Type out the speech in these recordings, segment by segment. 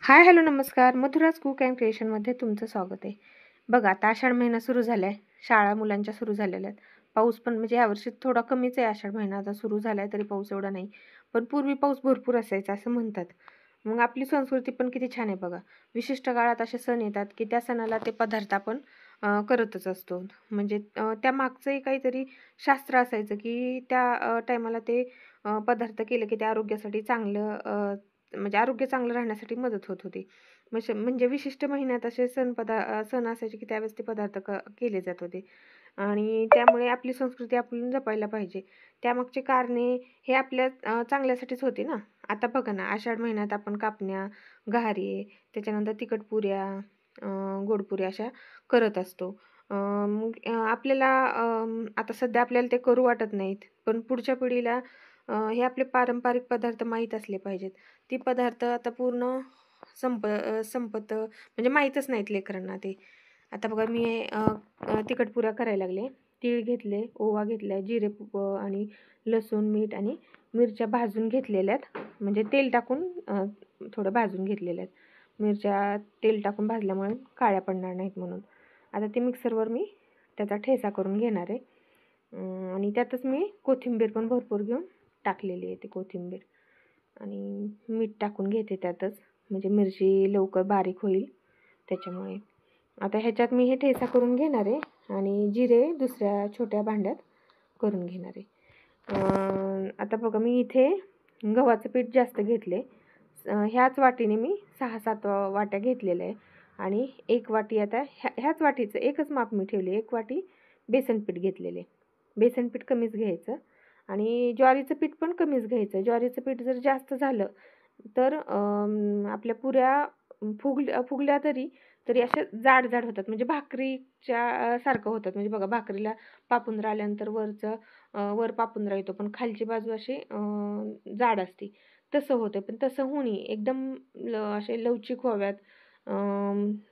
Hi hello नमस्कार. Madhuraj cook and क्रिएशनमध्ये तुमचं स्वागत आहे. बघा आता आषाढ महिना सुरू झाला आहे. शाळा मुलांच्या सुरू झालेल्या आहेत. पाऊस पण म्हणजे यावर्षी थोडा कमीच आहे. आषाढ महिना आता सुरू झाला आहे तरी पाऊस एवढा नाही. पण पूर्वी पाऊस भरपूर असायचा असं म्हणतात. मग आपली संस्कृती पण किती छान आहे बघा. विशिष्ट काळात असे सण येतात की त्या सणाला ते पदार्थ आपण करतच असतो. म्हणजे त्या मागचंही काहीतरी शास्त्र असायचं की त्या टायमाला ते पदार्थ केले की ते आरोग्यासाठी चांगलं म्हणजे आरोग्य चांगलं राहण्यासाठी मदत होत होती. म्हणजे विशिष्ट महिन्यात असे सण असायचे की त्यावेळेस ते पदार्थ केले जात होते आणि त्यामुळे आपली संस्कृती आपण जपायला पाहिजे. त्यामागचे कारणे हे आपल्या चांगल्यासाठीच होते ना. आता बघा ना, आषाढ महिन्यात आपण कापण्या, घारी, त्याच्यानंतर तिखट पुऱ्या, गोड पुऱ्या अशा करत असतो. मग आपल्याला आता सध्या आपल्याला ते करू वाटत नाहीत, पण पुढच्या पिढीला हे आपले पारंपरिक पदार्थ माहीत असले पाहिजेत. ती पदार्थ आता पूर्ण संपत म्हणजे माहीतच नाहीत लेकरांना ते. आता बघा मी तिखट पुऱ्या करायला लागले. तीळ घेतले, ओवा घेतला, जिरे आणि लसूण, मीठ आणि मिरच्या भाजून घेतलेल्या आहेत. म्हणजे तेल टाकून थोडं भाजून घेतलेल्या आहेत. मिरच्या तेल टाकून भाजल्यामुळे काळ्या पडणार नाहीत म्हणून. आता ते मिक्सरवर मी त्याचा ठेचा करून घेणार आहे. आणि त्यातच मी कोथिंबीर पण भरपूर घेऊन टाकलेली आहे. ती कोथिंबीर आणि मीठ टाकून घेते त्यातच, म्हणजे मिरची लवकर बारीक होईल त्याच्यामुळे. आता ह्याच्यात मी हे ठेचा करून घेणार आहे आणि जिरे दुसऱ्या छोट्या भांड्यात करून घेणार आहे. आता बघा मी इथे गव्हाचं पीठ जास्त घेतले. ह्याच वाटीने मी 6-7 वाट्या घेतलेल्या आहे आणि 1 वाटी आता ह्याच वाटीचं एकच माप मी ठेवले. 1 वाटी बेसन पीठ घेतलेले. बेसन पीठ कमीच घ्यायचं आणि ज्वारीचं पीठ पण कमीच घ्यायचं. ज्वारीचं पीठ जर जास्त झालं तर आपल्या पुऱ्या फुगल्या तरी अशा जाड होतात, म्हणजे भाकरीच्या सारखं होतात. म्हणजे बघा भाकरीला पापुंद्रा आल्यानंतर वर पापुंद्रा येतो, पण खालची बाजू अशी जाड असते. तसं होतं, पण तसं होऊ नये. एकदम असे लवचिक व्हाव्यात.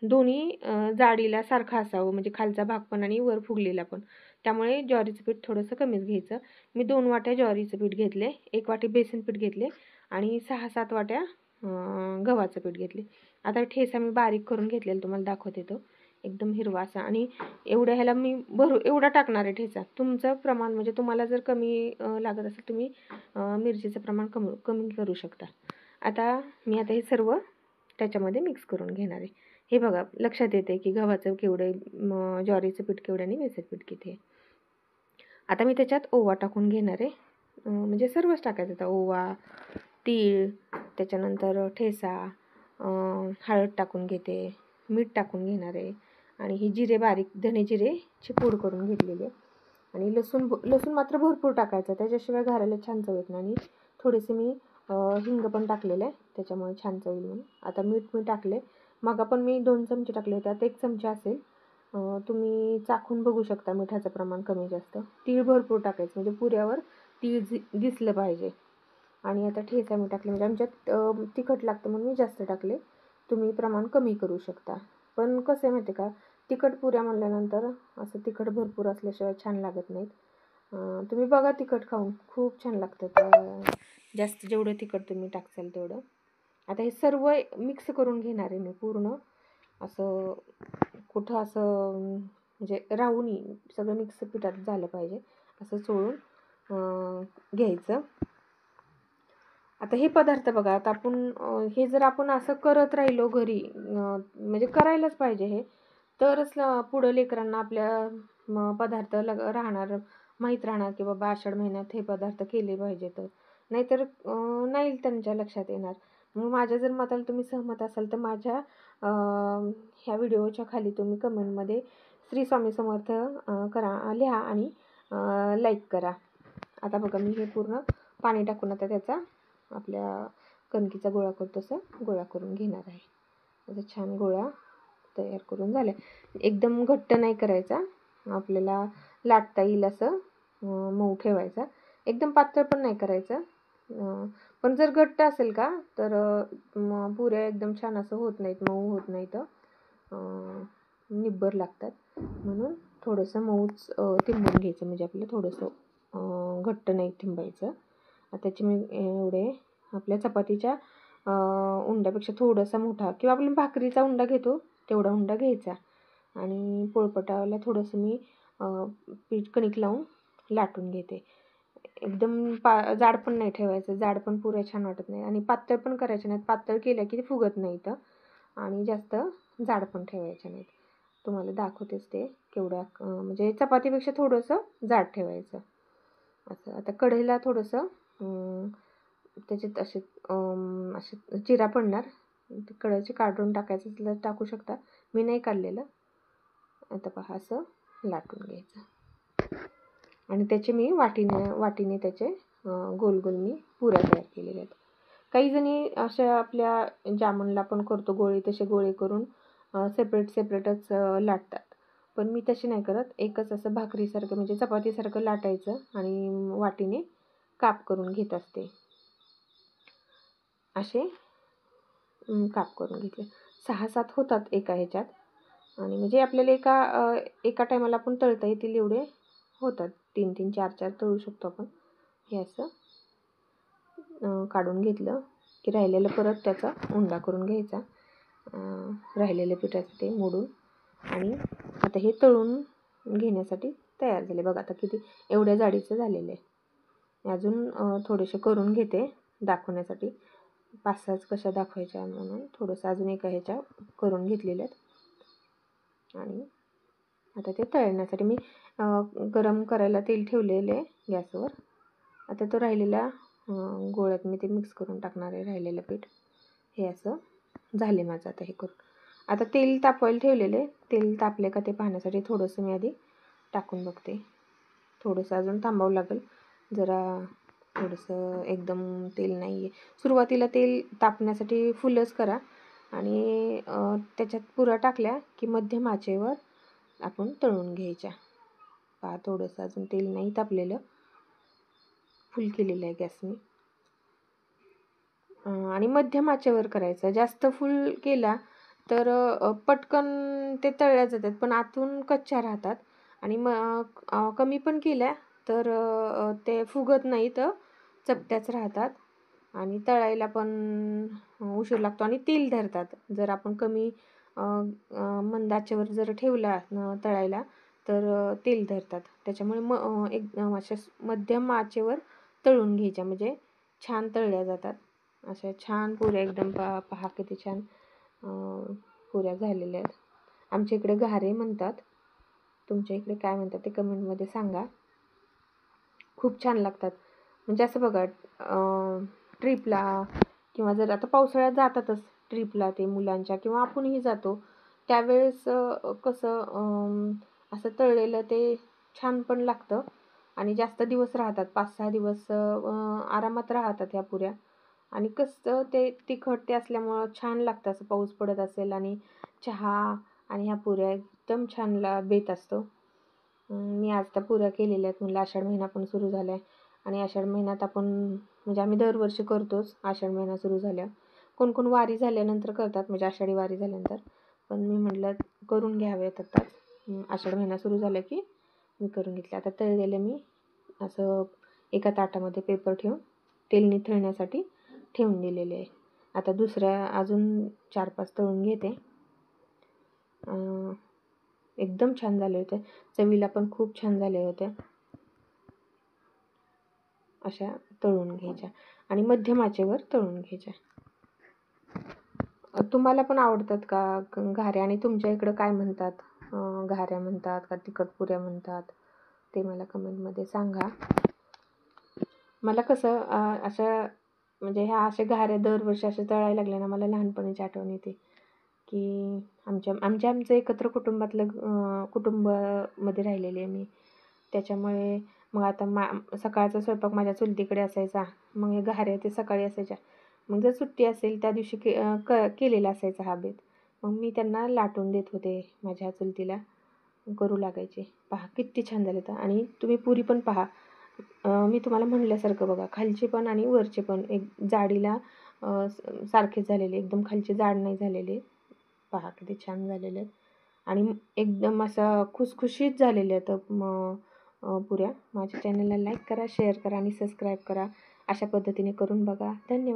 दोन्ही जाडीला सारखं असावं, म्हणजे खालचा भाग पण आणि वर फुगलेला पण. त्यामुळे ज्वारीचं पीठ थोडंसं कमीच घ्यायचं. मी 2 वाट्या ज्वारीचं पीठ घेतले, 1 वाटी बेसन पीठ घेतले आणि 6-7 वाट्या गव्हाचं पीठ घेतले. आता ठेचा मी बारीक करून घेतलेला तुम्हाला दाखवते तो. एकदम हिरवा असा आणि ह्याला मी एवढा टाकणार आहे ठेचा. तुमचं प्रमाण म्हणजे तुम्हाला जर कमी लागत असेल तुम्ही मिरचीचं प्रमाण कमी करू शकता. आता हे सर्व त्याच्यामध्ये मिक्स करून घेणार आहे. हे बघा लक्षात येते की गव्हाचं केवढं, ज्वारीचं पीठ केवढं आणि बेसन पीठ किती आहे. आता मी त्याच्यात ओवा टाकून घेणार आहे. म्हणजे सर्वच टाकायचं. आता ओवा, तीळ, त्याच्यानंतर ठेचा, हळद टाकून घेते, मीठ टाकून घेणार आहे आणि ही जिरे बारीक धने जिरेची पूड करून घेतलेली आहे. आणि लसूण मात्र भरपूर टाकायचं, त्याच्याशिवाय घालायला छान चव येत नाही. आणि थोडेसे मी हिंग पण टाकलेलं आहे त्याच्यामुळे छान चव येईल म्हणून. आता मीठ मी टाकले. मग पण मी 2 चमचे टाकले, त्यात 1 चमचा असेल. तुम्ही चाखून बघू शकता मिठाचं प्रमाण कमी जास्त. तीळ भरपूर टाकायचं, म्हणजे पुऱ्यावर तीळ दिसलं पाहिजे. आणि आता ठेचा मी टाकले, म्हणजे आमच्यात तिखट लागतं म्हणून मी जास्त टाकले. तुम्ही प्रमाण कमी करू शकता. पण कसं आहे माहिती आहे का, तिखट पुऱ्या म्हणल्यानंतर असं तिखट भरपूर असल्याशिवाय छान लागत नाहीत. तुम्ही बघा तिखट खाऊन खूप छान लागतं. जास्त जेवढं तिखट तुम्ही टाकसाल तेवढं. आता हे सर्व मिक्स करून घेणार आहे मी पूर्ण. असं कुठं असं म्हणजे राहू नये, सगळं मिक्स पिठात झालं पाहिजे असं चोळून घ्यायचं. आता हे पदार्थ बघा, आता आपण हे जर आपण असं करत राहिलो घरी, म्हणजे करायलाच पाहिजे हे, तरच पुढं लेकरांना आपल्या पदार्थ माहीत राहणार की बाबा आषाढ महिन्यात हे पदार्थ केले पाहिजे. तर नाहीतर नाही त्यांच्या लक्षात येणार. मग माझ्या जर मताला तुम्ही सहमत असाल तर माझ्या ह्या व्हिडिओच्या खाली तुम्ही कमेंटमध्ये श्री स्वामी समर्थ लिहा आणि लाईक करा. आता बघा मी हे पूर्ण पाणी टाकून आता त्याचा आपल्या कणकीचा गोळा करतो तसं गोळा करून घेणार आहे. असं छान गोळा तयार करून झाला. एकदम घट्ट नाही करायचा, आपल्याला लाटता येईल असं मऊ ठेवायचा. एकदम पातळ पण नाही करायचं. पण जर घट्ट असेल का तर पुऱ्या एकदम छान असं होत नाहीत, मऊ होत नाहीत, निब्बर लागतात. म्हणून थोडंसं मऊच तिंबून घ्यायचं, म्हणजे आपलं थोडंसं घट्ट नाही तिंबायचं. त्याचे मी एवढे आपल्या चपातीच्या उंड्यापेक्षा थोडासा मोठा किंवा आपण भाकरीचा उंडा घेतो तेवढा उंडा घ्यायचा आणि पोळपाटाला थोडंसं मी पीठ कणिक लावून लाटून घेते. एकदम जाड पण नाही ठेवायचं, जाड पण पुऱ्या छान वाटत नाही आणि पातळ पण करायचे नाहीत. पातळ केल्या की ते फुगत नाही तर आणि जास्त जाड पण ठेवायचे नाहीत. तुम्हाला दाखवतेच ते केवढ्या म्हणजे चपातीपेक्षा थोडंसं जाड ठेवायचं असं. आता कढईला थोडंसं त्याच्यात असे चिरा पडणार, कढईचे काढून टाकायचं असलं तर टाकू शकता, मी नाही काढलेलं. आता पहा असं लाटून घ्यायचं आणि त्याचे मी वाटीने त्याचे गोल गोल मी पुऱ्या तयार केलेल्या आहेत. काही जणी अशा आपल्या जामुनला पण करतो गोळे, तसे गोळे करून सेपरेटच लाटतात. पण मी तशी नाही करत, एकच असं भाकरीसारखं म्हणजे चपातीसारखं लाटायचं आणि वाटीने काप करून घेत असते. असे काप करून घेतले 6-7 होतात एका ह्याच्यात आणि म्हणजे आपल्याला एका टायमाला आपण तळता येतील एवढे होतात. 3-3 4-4 तळू शकतो आपण. हे असं काढून घेतलं की राहिलेलं परत त्याचा उंडा करून घ्यायचा, राहिलेलं पिठाचं ते मोडून. आणि आता हे तळून घेण्यासाठी तयार झाले. बघा आता किती एवढ्या जाडीचं झालेलं आहे. अजून थोडेसे करून घेते दाखवण्यासाठी, 5-6 कशा दाखवायच्या म्हणून थोडंसं अजून एका ह्याच्या करून घेतलेल्या आहेत. आणि आता ते तळण्यासाठी मी गरम करायला तेल ठेवलेलं आहे गॅसवर. आता तो राहिलेला गोळ्यात मी ते मिक्स करून टाकणार आहे राहिलेलं पीठ. हे असं झाले माझं आता हे करून. आता तेल तापवायला ठेवलेले, तेल तापले का ते पाहण्यासाठी थोडंसं मी आधी टाकून बघते. थोडंसं अजून थांबावं लागेल जरा, थोडंसं एकदम तेल नाही आहे. सुरुवातीला तेल तापण्यासाठी फुलच करा आणि त्याच्यात पुऱ्या टाकल्या की मध्यम आचेवर आपण तळून घ्यायच्या. पहा थोडंसं अजून तेल नाही तापलेलं, फुल केलेलं आहे गॅस मी. आणि मध्यम आचेवर करायचं. जास्त फुल केला तर पटकन ते तळल्या जातात पण आतून कच्च्या राहतात. आणि कमी पण केल्या तर ते फुगत नाही तर चपट्याच राहतात आणि तळायला पण उशीर लागतो आणि तेल धरतात. जर आपण कमी मंद आचेवर जर ठेवला तळायला तर तेल धरतात. त्याच्यामुळे एकदम अशा मध्यम आचेवर तळून घ्यायच्या म्हणजे छान तळल्या जातात. अशा छान पुऱ्या एकदम पहा किती छान पुऱ्या झालेल्या आहेत. आमच्या इकडे घारे म्हणतात, तुमच्या इकडे काय म्हणतात ते कमेंटमध्ये सांगा. खूप छान लागतात. म्हणजे असं बघा ट्रिपला किंवा जर आता पावसाळ्यात जातातच ट्रिपला ते मुलांच्या किंवा आपणही जातो त्यावेळेस कसं असं तळलेलं ते छान पण लागतं आणि जास्त दिवस राहतात. 5-6 दिवस आरामात राहतात ह्या पुऱ्या. आणि कसं ते तिखट ते असल्यामुळं छान लागतं. असं पाऊस पडत असेल आणि चहा आणि ह्या पुऱ्या एकदम छान बेत असतो. मी आज त्या पुऱ्या केलेल्या आहेत. म्हणलं आषाढ महिना पण सुरू झाला आहे आणि आषाढ महिन्यात आपण म्हणजे आम्ही दरवर्षी करतोच आषाढ महिना सुरू झाल्यावर. कोण वारी झाल्यानंतर करतात, म्हणजे आषाढी वारी झाल्यानंतर. पण मी म्हटलं करून घ्यावेत आता, आषाढ महिना सुरू झाला की मी करून घेतले. आता तळलेलं मी असं एका ताटामध्ये पेपर ठेवून तेल निथळण्यासाठी ठेवून दिलेले आहे. आता दुसऱ्या अजून 4-5 तळून घेते. एकदम छान झाले होते, चवीला पण खूप छान झाले होते. अशा तळून घ्यायच्या आणि मध्यम आचेवर तळून घ्यायच्या. तुम्हाला पण आवडतात का घाऱ्या? आणि तुमच्या इकडं काय म्हणतात, घाऱ्या म्हणतात का तिखट पुऱ्या म्हणतात ते मला कमेंटमध्ये सांगा. मला कसं अशा म्हणजे ह्या अशा घाऱ्या दरवर्षी अशा तळायला लागल्या ना, मला लहानपणीची आठवण येते की आमचं एकत्र कुटुंबामध्ये राहिलेले आहे मी. त्याच्यामुळे मग आता सकाळचा स्वयंपाक माझ्या चुलतीकडे असायचा. मग हे घाऱ्या ते सकाळी असायच्या. मग जर सुट्टी असेल त्या दिवशी केलेला असायचा हा बेत. मग मी त्यांना लाटून देत होते, माझ्या चुलतीला करू लागायचे. पहा किती छान झाले तर. आणि तुम्ही पुरी पण पहा, मी तुम्हाला म्हणल्यासारखं बघा, खालचे पण आणि वरचे पण एक जाडीला सारखेच झालेले, एकदम खालचे जाड नाही झालेले. पहा किती छान झालेले आहेत आणि एकदम असं खुसखुशीत झालेले आहेत पुऱ्या. माझ्या चॅनलला लाईक करा, शेअर करा आणि सबस्क्राईब करा. अशा पद्धतीने करून बघा. धन्यवाद.